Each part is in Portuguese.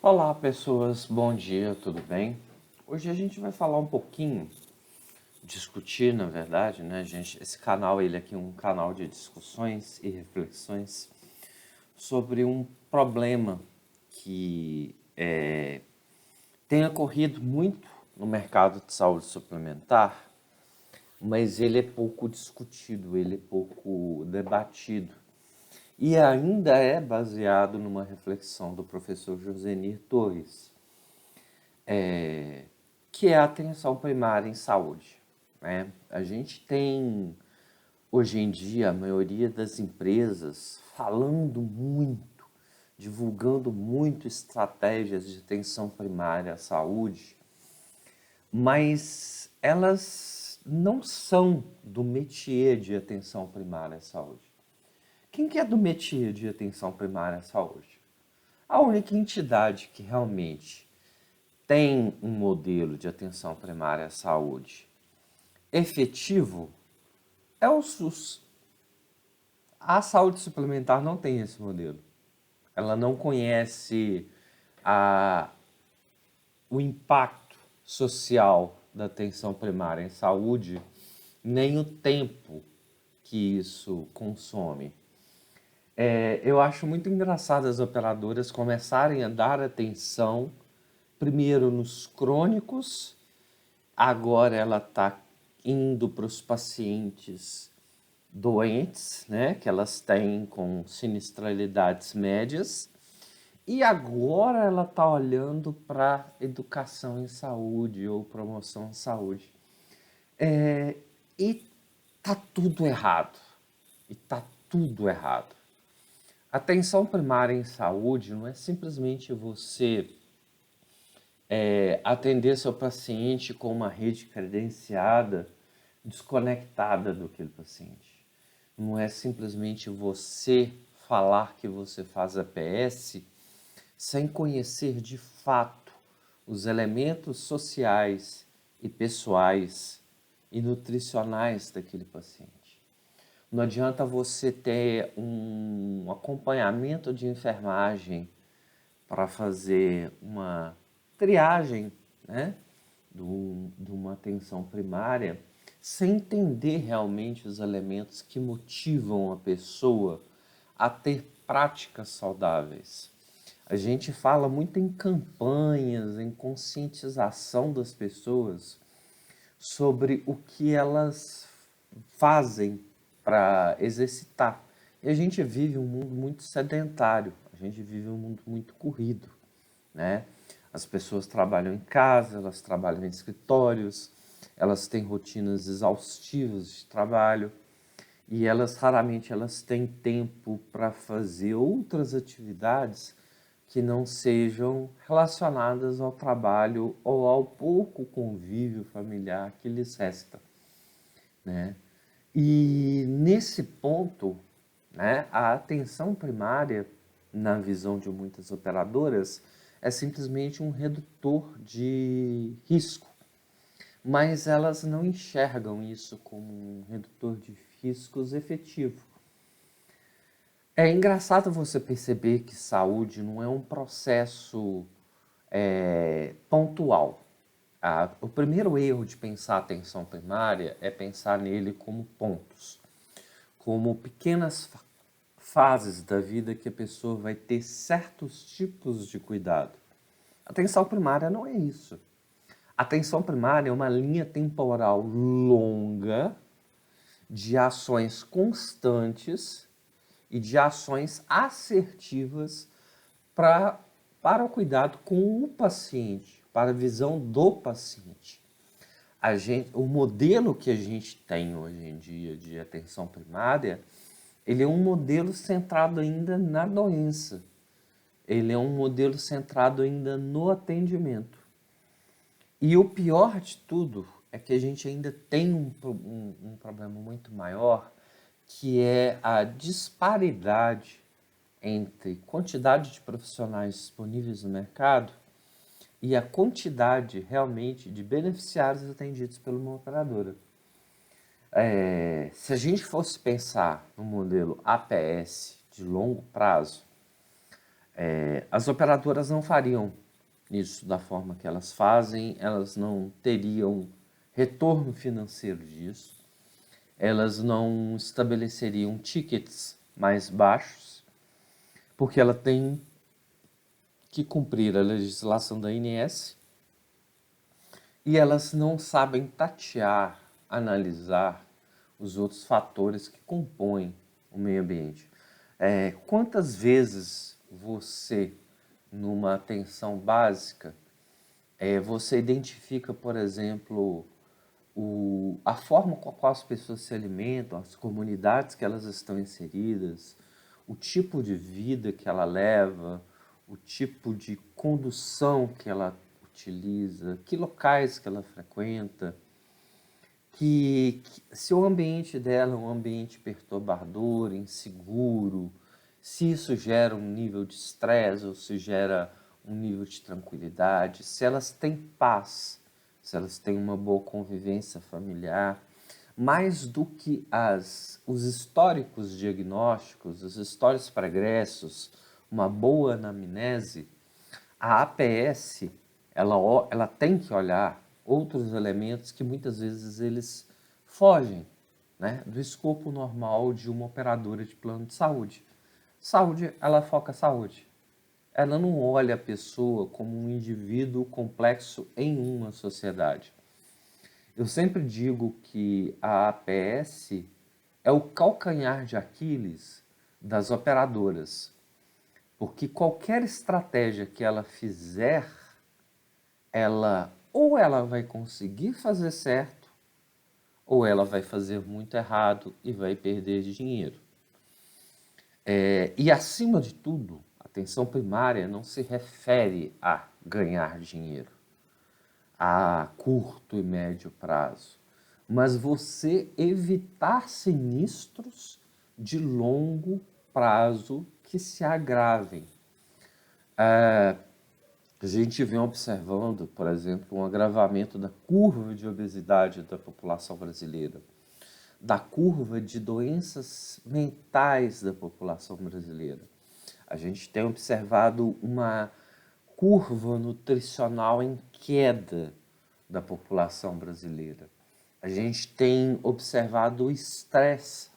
Olá, pessoas, bom dia, tudo bem? Hoje a gente vai falar um pouquinho, discutir, na verdade, né, gente? Esse canal, ele aqui é um canal de discussões e reflexões sobre um problema que tem ocorrido muito no mercado de saúde suplementar, mas ele é pouco discutido, ele é pouco debatido. E ainda é baseado numa reflexão do professor Josenir Torres, que é a atenção primária em saúde, né? A gente tem, hoje em dia, a maioria das empresas falando muito, divulgando muito estratégias de atenção primária à saúde, mas elas não são do métier de atenção primária à saúde. Quem que é do métier de atenção primária à saúde? A única entidade que realmente tem um modelo de atenção primária à saúde efetivo é o SUS. A saúde suplementar não tem esse modelo. Ela não conhece a, o impacto social da atenção primária em saúde, nem o tempo que isso consome. Eu acho muito engraçado as operadoras começarem a dar atenção primeiro nos crônicos. Agora ela está indo para os pacientes doentes, né, que elas têm com sinistralidades médias, e agora ela está olhando para educação em saúde ou promoção em saúde. E tá tudo errado. E tá tudo errado. Atenção primária em saúde não é simplesmente você atender seu paciente com uma rede credenciada desconectada do aquele paciente. Não é simplesmente você falar que você faz APS sem conhecer de fato os elementos sociais e pessoais e nutricionais daquele paciente. Não adianta você ter um acompanhamento de enfermagem para fazer uma triagem, né, de uma atenção primária, sem entender realmente os elementos que motivam a pessoa a ter práticas saudáveis. A gente fala muito em campanhas, em conscientização das pessoas sobre o que elas fazem para exercitar. E a gente vive um mundo muito sedentário, a gente vive um mundo muito corrido, né? As pessoas trabalham em casa, elas trabalham em escritórios, elas têm rotinas exaustivas de trabalho e elas raramente elas têm tempo para fazer outras atividades que não sejam relacionadas ao trabalho ou ao pouco convívio familiar que lhes resta, né? E nesse ponto, né, a atenção primária, na visão de muitas operadoras, é simplesmente um redutor de risco, mas elas não enxergam isso como um redutor de riscos efetivo. É engraçado você perceber que saúde não é um processo pontual. O primeiro erro de pensar a atenção primária é pensar nele como pontos, como pequenas fases da vida que a pessoa vai ter certos tipos de cuidado. Atenção primária não é isso. Atenção primária é uma linha temporal longa de ações constantes e de ações assertivas para o cuidado com o paciente, para a visão do paciente. O modelo que a gente tem hoje em dia de atenção primária, ele é um modelo centrado ainda na doença. Ele é um modelo centrado ainda no atendimento. E o pior de tudo é que a gente ainda tem um problema muito maior, que é a disparidade entre quantidade de profissionais disponíveis no mercado e a quantidade realmente de beneficiários atendidos por uma operadora. Se a gente fosse pensar no modelo APS de longo prazo, As operadoras não fariam isso da forma que elas fazem, elas não teriam retorno financeiro disso, elas não estabeleceriam tickets mais baixos, porque ela tem que cumprir a legislação da ANS e elas não sabem tatear, analisar os outros fatores que compõem o meio ambiente. Quantas vezes você, numa atenção básica, você identifica, por exemplo, a forma com a qual as pessoas se alimentam, as comunidades que elas estão inseridas, o tipo de vida que ela leva, o tipo de condução que ela utiliza, que locais que ela frequenta, que se o ambiente dela é um ambiente perturbador, inseguro, se isso gera um nível de estresse ou se gera um nível de tranquilidade, se elas têm paz, se elas têm uma boa convivência familiar, mais do que os históricos diagnósticos, os históricos pregressos, uma boa anamnese, a APS ela tem que olhar outros elementos que muitas vezes eles fogem, né, do escopo normal de uma operadora de plano de saúde. Saúde, ela foca saúde. Ela não olha a pessoa como um indivíduo complexo em uma sociedade. Eu sempre digo que a APS é o calcanhar de Aquiles das operadoras, porque qualquer estratégia que ela fizer, ela vai conseguir fazer certo, ou ela vai fazer muito errado e vai perder dinheiro. E acima de tudo, a atenção primária não se refere a ganhar dinheiro a curto e médio prazo, mas você evitar sinistros de longo prazo que se agravem. A gente vem observando, por exemplo, um agravamento da curva de obesidade da população brasileira, da curva de doenças mentais da população brasileira. A gente tem observado uma curva nutricional em queda da população brasileira. A gente tem observado o estresse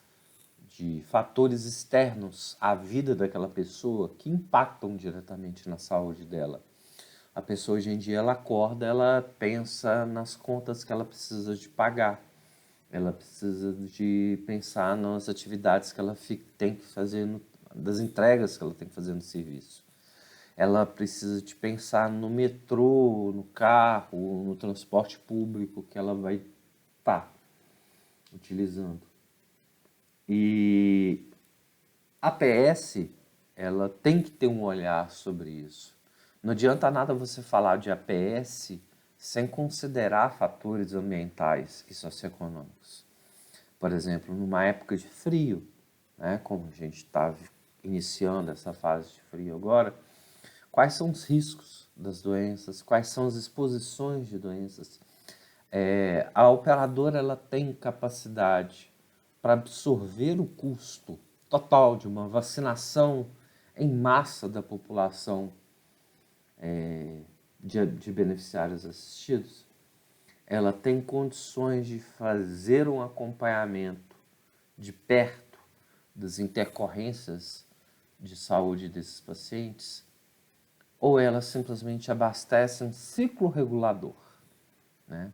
de fatores externos à vida daquela pessoa que impactam diretamente na saúde dela. A pessoa hoje em dia ela acorda, ela pensa nas contas que ela precisa de pagar. Ela precisa de pensar nas atividades que ela tem que fazer, das entregas que ela tem que fazer no serviço. Ela precisa de pensar no metrô, no carro, no transporte público que ela vai estar utilizando. E a APS, ela tem que ter um olhar sobre isso. Não adianta nada você falar de APS sem considerar fatores ambientais e socioeconômicos. Por exemplo, numa época de frio, né, como a gente está iniciando essa fase de frio agora, quais são os riscos das doenças, quais são as exposições de doenças. A operadora ela tem capacidade para absorver o custo total de uma vacinação em massa da população de beneficiários assistidos. Ela tem condições de fazer um acompanhamento de perto das intercorrências de saúde desses pacientes, ou ela simplesmente abastece um ciclo regulador, né?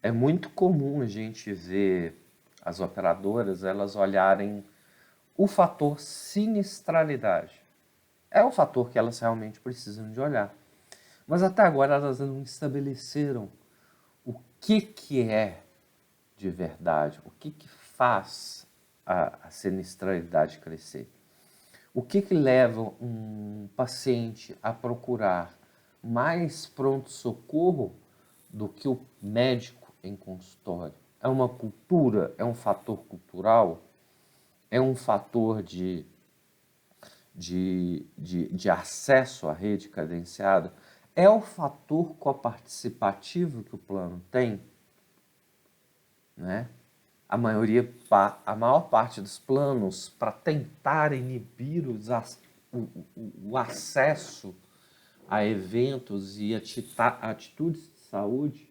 É muito comum a gente ver as operadoras elas olharem o fator sinistralidade. É o fator que elas realmente precisam de olhar. Mas até agora elas não estabeleceram o que é de verdade, o que faz a sinistralidade crescer. O que leva um paciente a procurar mais pronto-socorro do que o médico em consultório? É uma cultura? É um fator cultural? É um fator de acesso à rede cadenciada? É o fator coparticipativo que o plano tem? Né? A maior parte dos planos, para tentar inibir o acesso a eventos e atitudes de saúde,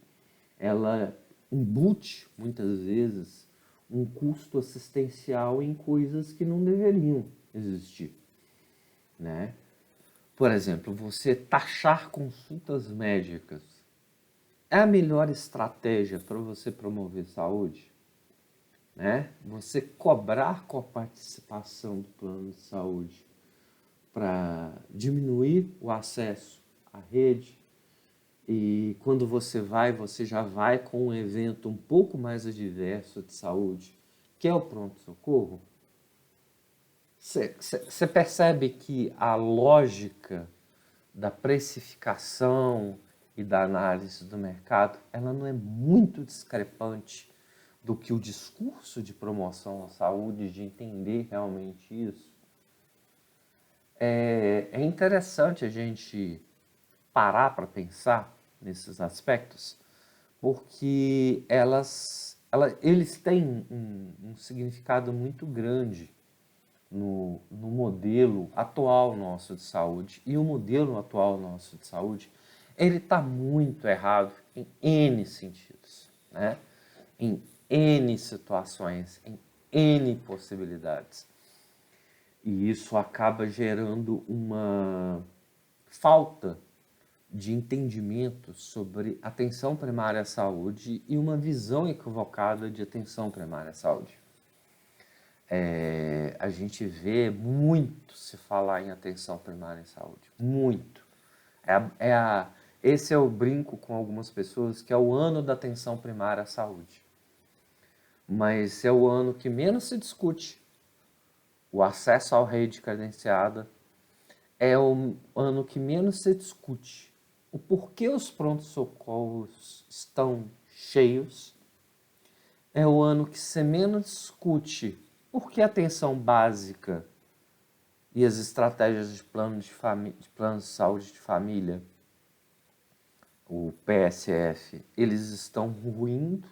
ela embute, muitas vezes, um custo assistencial em coisas que não deveriam existir, né? Por exemplo, você taxar consultas médicas é a melhor estratégia para você promover saúde, né? Você cobrar com a participação do plano de saúde para diminuir o acesso à rede, e quando você já vai com um evento um pouco mais adverso de saúde, que é o pronto-socorro. Você percebe que a lógica da precificação e da análise do mercado, ela não é muito discrepante do que o discurso de promoção à saúde, de entender realmente isso. É interessante a gente parar para pensar nesses aspectos, porque eles têm um significado muito grande no modelo atual nosso de saúde. E o modelo atual nosso de saúde, ele está muito errado em N sentidos, né? Em N situações, em N possibilidades. E isso acaba gerando uma falta de entendimento sobre atenção primária à saúde e uma visão equivocada de atenção primária à saúde. A gente vê muito se falar em atenção primária em saúde, muito. Esse é o brinco com algumas pessoas, que é o ano da atenção primária à saúde. Mas é o ano que menos se discute o acesso à rede credenciada, é o ano que menos se discute o porquê os prontos-socorros estão cheios, é o ano que se menos discute por que a atenção básica e as estratégias de plano de saúde de família, o PSF, eles estão ruindo,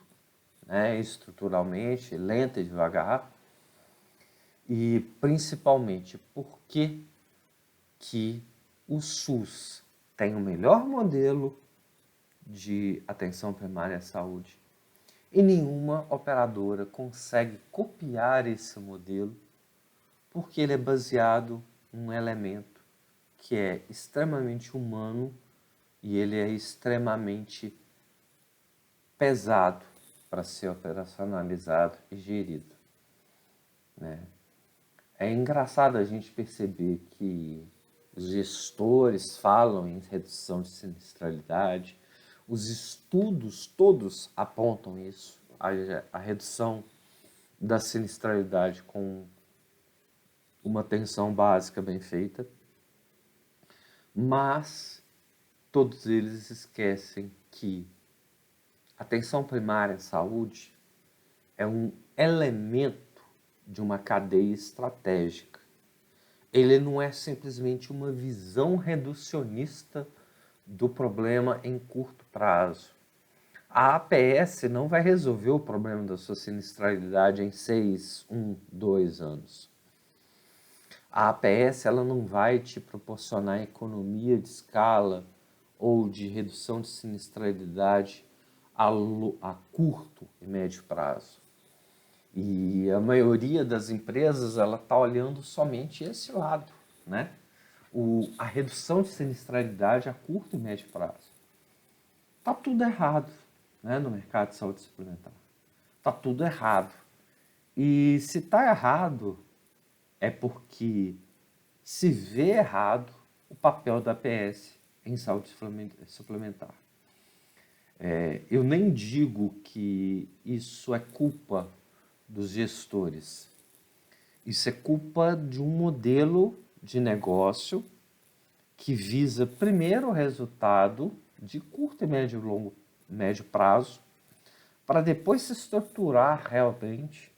né, estruturalmente, lenta e devagar, e principalmente por que o SUS tem o melhor modelo de atenção primária à saúde e nenhuma operadora consegue copiar esse modelo, porque ele é baseado em um elemento que é extremamente humano e ele é extremamente pesado para ser operacionalizado e gerido, né? É engraçado a gente perceber que os gestores falam em redução de sinistralidade, os estudos todos apontam isso, a redução da sinistralidade com uma atenção básica bem feita, mas todos eles esquecem que a atenção primária à saúde é um elemento de uma cadeia estratégica. Ele não é simplesmente uma visão reducionista do problema em curto prazo. A APS não vai resolver o problema da sua sinistralidade em 6, 1, 2 anos. A APS ela não vai te proporcionar economia de escala ou de redução de sinistralidade a curto e médio prazo. E a maioria das empresas ela está olhando somente esse lado, né? A redução de sinistralidade a curto e médio prazo. Está tudo errado, né, no mercado de saúde suplementar. Está tudo errado. E se está errado, é porque se vê errado o papel da APS em saúde suplementar. Eu nem digo que isso é culpa dos gestores. Isso é culpa de um modelo de negócio que visa primeiro o resultado de curto e médio prazo, para depois se estruturar realmente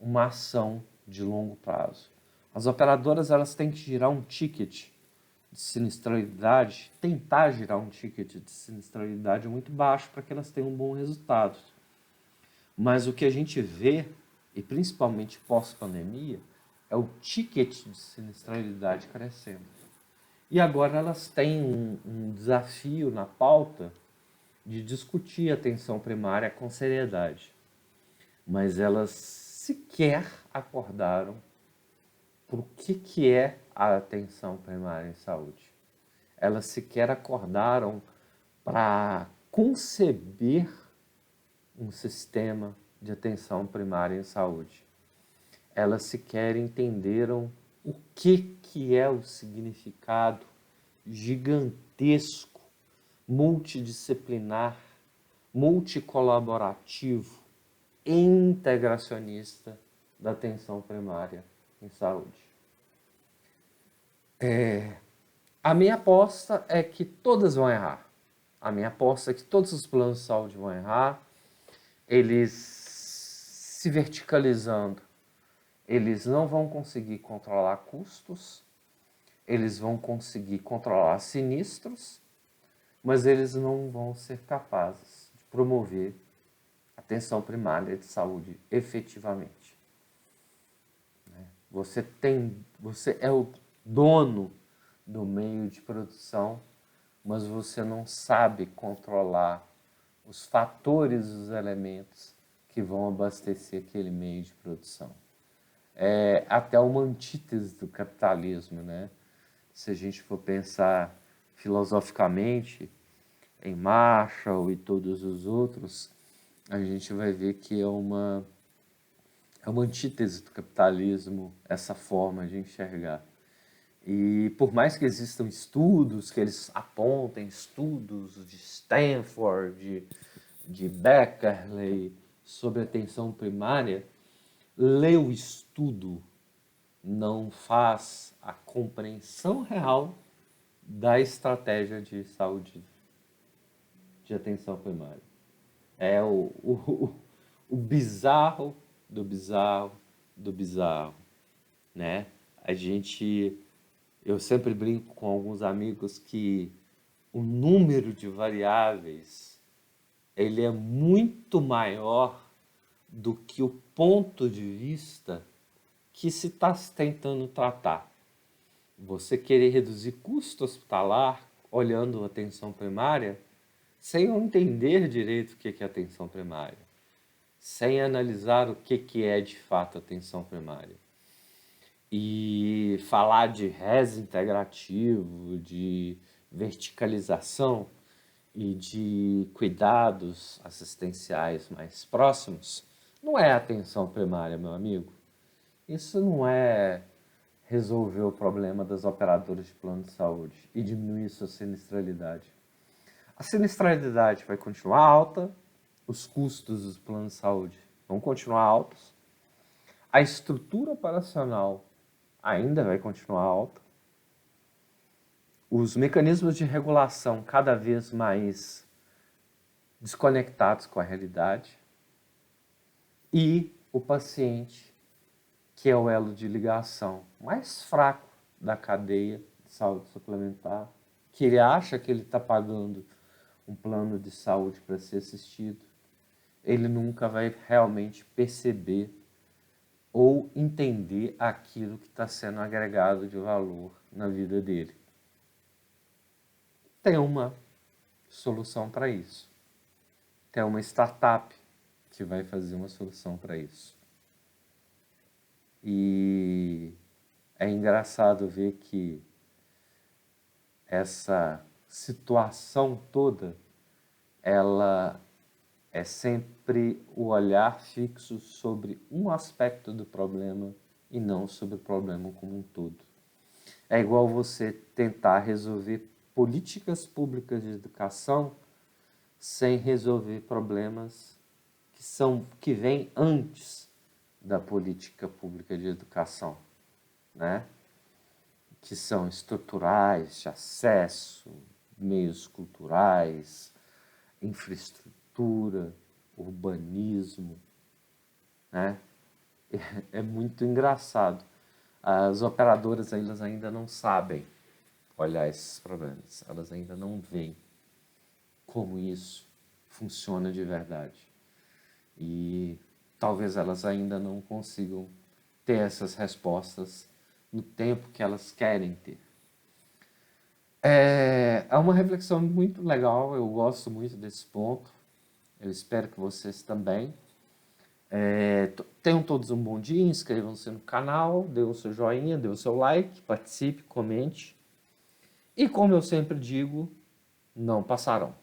uma ação de longo prazo. As operadoras elas têm que girar um ticket de sinistralidade, tentar girar um ticket de sinistralidade muito baixo para que elas tenham um bom resultado. Mas o que a gente vê, e principalmente pós-pandemia, é o ticket de sinistralidade crescendo. E agora elas têm um desafio na pauta de discutir a atenção primária com seriedade. Mas elas sequer acordaram por o que é a atenção primária em saúde. Elas sequer acordaram para conceber um sistema de atenção primária em saúde. Elas sequer entenderam o que é o significado gigantesco, multidisciplinar, multicolaborativo, integracionista da atenção primária em saúde. A minha aposta é que todas vão errar. A minha aposta é que todos os planos de saúde vão errar. Eles se verticalizando, eles não vão conseguir controlar custos, eles vão conseguir controlar sinistros, mas eles não vão ser capazes de promover atenção primária de saúde efetivamente. Você é o dono do meio de produção, mas você não sabe controlar os fatores, os elementos que vão abastecer aquele meio de produção. É até uma antítese do capitalismo, né? Se a gente for pensar filosoficamente em Marshall e todos os outros, a gente vai ver que é uma antítese do capitalismo essa forma de enxergar. E por mais que existam estudos, que eles apontem estudos de Stanford, de Beckerley, sobre atenção primária, ler o estudo não faz a compreensão real da estratégia de saúde de atenção primária. É o bizarro do bizarro do bizarro, né? Eu sempre brinco com alguns amigos que o número de variáveis ele é muito maior do que o ponto de vista que se está tentando tratar. Você querer reduzir custo hospitalar olhando a atenção primária sem entender direito o que é atenção primária, sem analisar o que é de fato atenção primária. E falar de RES integrativo, de verticalização e de cuidados assistenciais mais próximos, não é atenção primária, meu amigo. Isso não é resolver o problema das operadoras de plano de saúde e diminuir sua sinistralidade. A sinistralidade vai continuar alta, os custos dos planos de saúde vão continuar altos, a estrutura operacional ainda vai continuar alta, os mecanismos de regulação cada vez mais desconectados com a realidade e o paciente, que é o elo de ligação mais fraco da cadeia de saúde suplementar, que ele acha que ele está pagando um plano de saúde para ser assistido, ele nunca vai realmente perceber ou entender aquilo que está sendo agregado de valor na vida dele. Tem uma solução para isso. Tem uma startup que vai fazer uma solução para isso. E é engraçado ver que essa situação toda, ela é sempre o olhar fixo sobre um aspecto do problema e não sobre o problema como um todo. É igual você tentar resolver políticas públicas de educação sem resolver problemas que vêm antes da política pública de educação, né? Que são estruturais, de acesso, meios culturais, infraestrutura, urbanismo, né? É muito engraçado. As operadoras elas ainda não sabem olhar esses problemas, elas ainda não veem como isso funciona de verdade. E talvez elas ainda não consigam ter essas respostas no tempo que elas querem ter. É uma reflexão muito legal, eu gosto muito desse ponto, eu espero que vocês também. Tenham todos um bom dia, inscrevam-se no canal, dê o seu joinha, dê o seu like, participe, comente. E como eu sempre digo, não passarão.